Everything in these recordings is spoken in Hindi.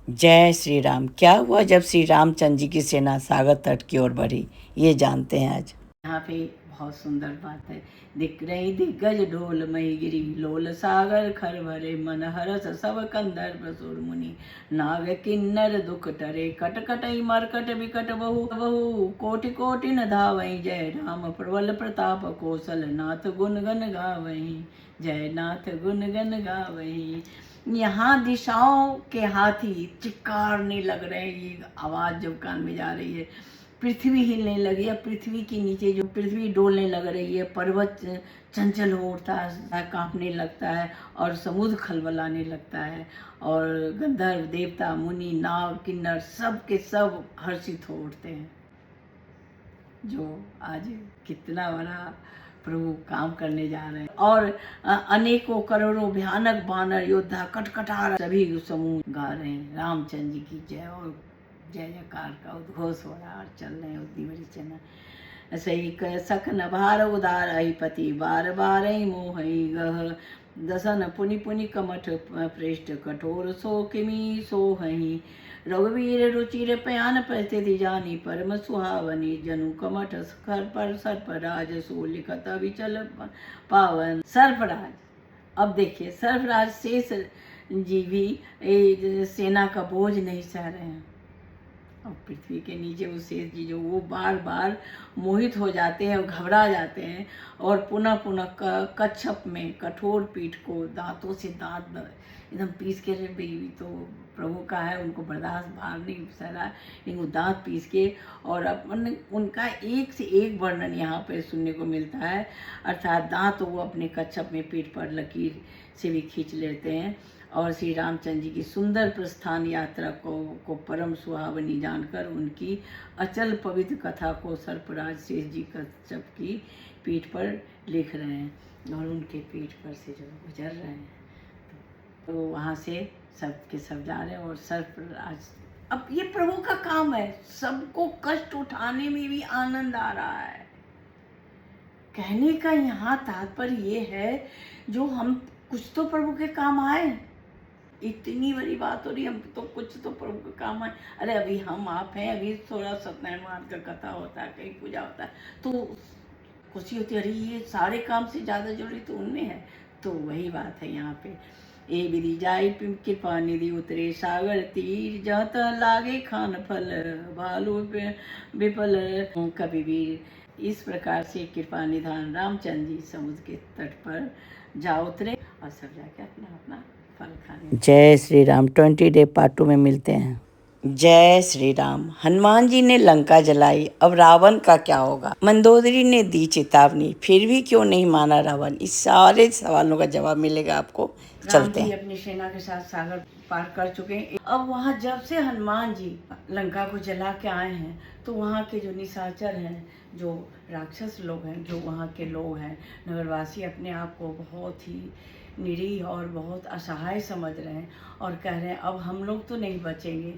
जय श्री राम। क्या हुआ जब श्री रामचंद्र जी की सेना सागर तट की ओर बढ़ी, ये जानते हैं आज। यहाँ पे बहुत सुंदर बात है। दिख रही दिग्गज ढोल मई गिरी, लोल सागर खर भरे, मन हरस सब कंदर्प सुर मुनि, नाग किन्नर दुख टरे, कट कटई मरकट विकट बहु बहु, कोटि कोटि न धावई, जय राम प्रबल प्रताप कौशल नाथ गुण गन गावई, जय नाथ गुण गन गावई। यहाँ दिशाओं के हाथी चिक्कारने लग रहे हैं। ये आवाज़ जब कान में जा रही है, पृथ्वी हिलने लगी है। पृथ्वी के नीचे जो पृथ्वी डोलने लग रही है, पर्वत चंचल हो उठता है, कांपने लगता है, और समुद्र खलबलाने लगता है, और गंधर्व देवता मुनि नाग किन्नर सब के सब हर्षित हो उठते हैं। जो आज कितना बड़ा प्रभु काम करने जा रहे हैं। और अनेकों करोड़ों भयानक बानर योद्धा कटकटा सभी समूह गा रहे हैं रामचंद्र जी की जय, और जय जयकार का उद्घोष हो रहा है, और चल रहे हैं उतनी बड़ी चना सही सकन भार उदार अहिपति, बार बार मोहि गह, दसन पुनि पुनि कमठ पृष्ठ, कठोर सो किमी सोहहि, रघुवीर रुचिर पयान परिस्थिति जानी, परम सुहावनी, जनु कमठ सखर पर सर्पराज, सो लिखत विचल पावन। सर्पराज, अब देखिए सर्पराज शेष जी भी सेना का बोझ नहीं सह रहे हैं। और पृथ्वी के नीचे वो शेष जी जो वो बार बार मोहित हो जाते हैं और घबरा जाते हैं, और पुनः पुनः कच्छप में कठोर पीठ को दांतों से दांत एकदम पीस के भी तो प्रभु का है, उनको बर्दाश्त भार नहीं सह रहा, इनको दांत पीस के, और अपन उनका एक से एक वर्णन यहाँ पे सुनने को मिलता है। अर्थात दांत वो अपने कच्छप में पीठ पर लकीर से भी खींच लेते हैं, और श्री रामचंद्र जी की सुंदर प्रस्थान यात्रा को परम सुहावनी जानकर उनकी अचल पवित्र कथा को सर्पराज शेष जी कच्छप की पीठ पर लिख रहे हैं, और उनके पीठ पर से जो गुजर रहे हैं, तो वहाँ से सब के सब जा रहे हैं। और सर्पराज, अब ये प्रभु का काम है, सबको कष्ट उठाने में भी आनंद आ रहा है। कहने का यहाँ तात्पर्य ये है, जो हम कुछ तो प्रभु के काम आए, इतनी बड़ी बात हो रही, हम तो कुछ तो प्रभु का काम है। अरे अभी हम आप हैं, अभी थोड़ा सत्यनारायण महाराज का कथा होता है, कहीं पूजा होता है, तो खुशी होती है, अरे ये सारे काम से ज़्यादा जरूरी तो उनमें है। तो वही बात है यहाँ पे, ए विधि जाई कृपा निधि उतरे सागर तीर, जहाँ लागे खान फल भालू विफल कवि वीर। इस प्रकार से कृपा निधान रामचंद्र जी समुद्र के तट पर जा उतरे, और सब जाके अपना अपना फल खाने। जय श्री राम। 20 डे पार्ट 2 में मिलते हैं। जय श्री राम। हनुमान जी ने लंका जलाई, अब रावण का क्या होगा? मंदोदरी ने दी चेतावनी, फिर भी क्यों नहीं माना रावण? इस सारे सवालों का जवाब मिलेगा आपको। चलते हैं। अपनी सेना के साथ सागर पार कर चुके हैं। अब वहाँ जब से हनुमान जी लंका को जला के आए हैं, तो वहाँ के जो निशाचर हैं, जो राक्षस लोग हैं, जो वहाँ के लोग हैं, नगरवासी अपने आप को बहुत ही निरीह और बहुत असहाय समझ रहे हैं, और कह रहे हैं अब हम लोग तो नहीं बचेंगे।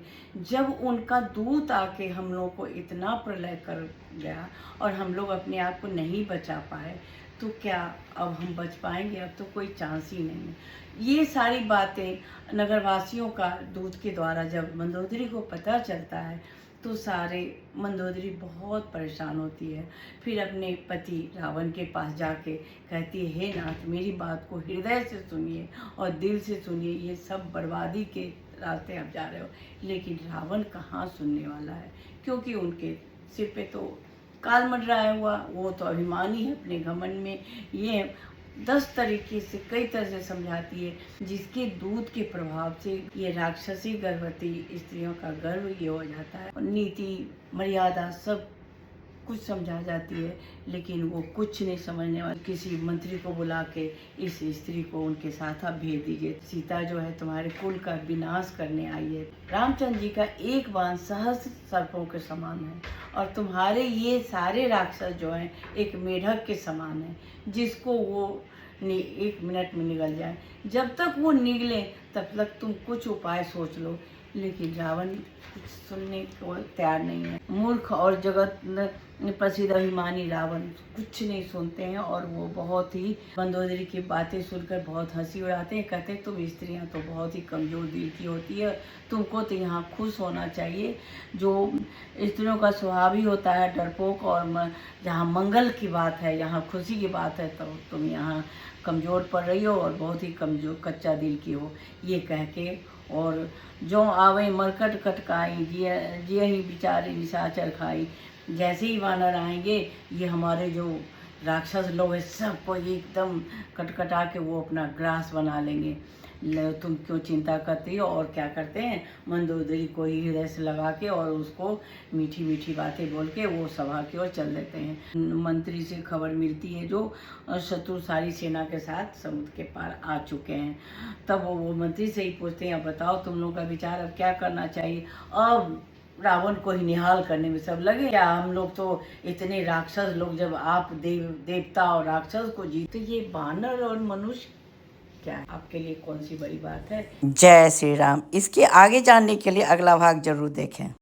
जब उनका दूत आके हम लोग को इतना प्रलय कर गया, और हम लोग अपने आप को नहीं बचा पाए, तो क्या अब हम बच पाएंगे? अब तो कोई चांस ही नहीं है। ये सारी बातें नगरवासियों का दूत के द्वारा जब मंदोदरी को पता चलता है, तो सारे मंदोदरी बहुत परेशान होती है। फिर अपने पति रावण के पास जाके कहती है, हे नाथ, मेरी बात को हृदय से सुनिए और दिल से सुनिए, ये सब बर्बादी के रास्ते आप जा रहे हो। लेकिन रावण कहाँ सुनने वाला है, क्योंकि उनके सिर पे तो काल मंडराया हुआ, वो तो अभिमानी है अपने घमंड में। ये 10 तरीके से कई तरह से समझाती है, जिसके दूध के प्रभाव से ये राक्षसी गर्भवती स्त्रियों का गर्भ ये हो जाता है। नीति मर्यादा सब कुछ समझा जाती है, लेकिन वो कुछ नहीं समझने वाले। किसी मंत्री को बुला के इस स्त्री को उनके साथ आप भेज दीजिए, सीता जो है तुम्हारे कुल का विनाश करने आई है। रामचंद्र जी का एक बाण सहस्त्र सर्पों के समान है, और तुम्हारे ये सारे राक्षस जो हैं एक मेढक के समान है, जिसको वो 1 मिनट में निगल जाए। जब तक वो निगले तब तक तुम कुछ उपाय सोच लो। लेकिन रावण कुछ सुनने को तैयार नहीं है। मूर्ख और जगत प्रसिद्ध अभिमानी रावण कुछ नहीं सुनते हैं और वो बहुत ही मंदोदरी की बातें सुनकर बहुत हंसी उड़ाते हैं। कहते हैं तुम स्त्रियां तो बहुत ही कमज़ोर दिल की होती है, तुमको तो यहाँ खुश होना चाहिए। जो स्त्रियों का स्वभाव ही होता है डरपोक, और जहाँ मंगल की बात है, यहाँ खुशी की बात है, तो तुम यहाँ कमज़ोर पड़ रही हो और बहुत ही कमज़ोर कच्चा दिल की हो। ये कह के और जो आवे मरकट कटकाई जिय ही बिचारी निशाचर खाई। जैसे ही वानर आएंगे ये हमारे जो राक्षस लोग हैं सबको एकदम कटकटा के वो अपना ग्रास बना लेंगे। तुम क्यों चिंता करती हो। और क्या करते हैं, मंदोदरी को ही हृदय से लगा के और उसको मीठी मीठी बातें बोल के वो सभा की ओर चल देते हैं। मंत्री से खबर मिलती है जो शत्रु सारी सेना के साथ समुद्र के पार आ चुके हैं। तब वो मंत्री से ही पूछते हैं, अब बताओ तुम लोगों का विचार, अब क्या करना चाहिए। अब रावण को ही निहाल करने में सब लगे। क्या हम लोग तो इतने राक्षस लोग, जब आप देवता और राक्षस को जीते, ये बानर और मनुष्य क्या है? आपके लिए कौन सी बड़ी बात है। जय श्री राम। इसके आगे जानने के लिए अगला भाग जरूर देखें।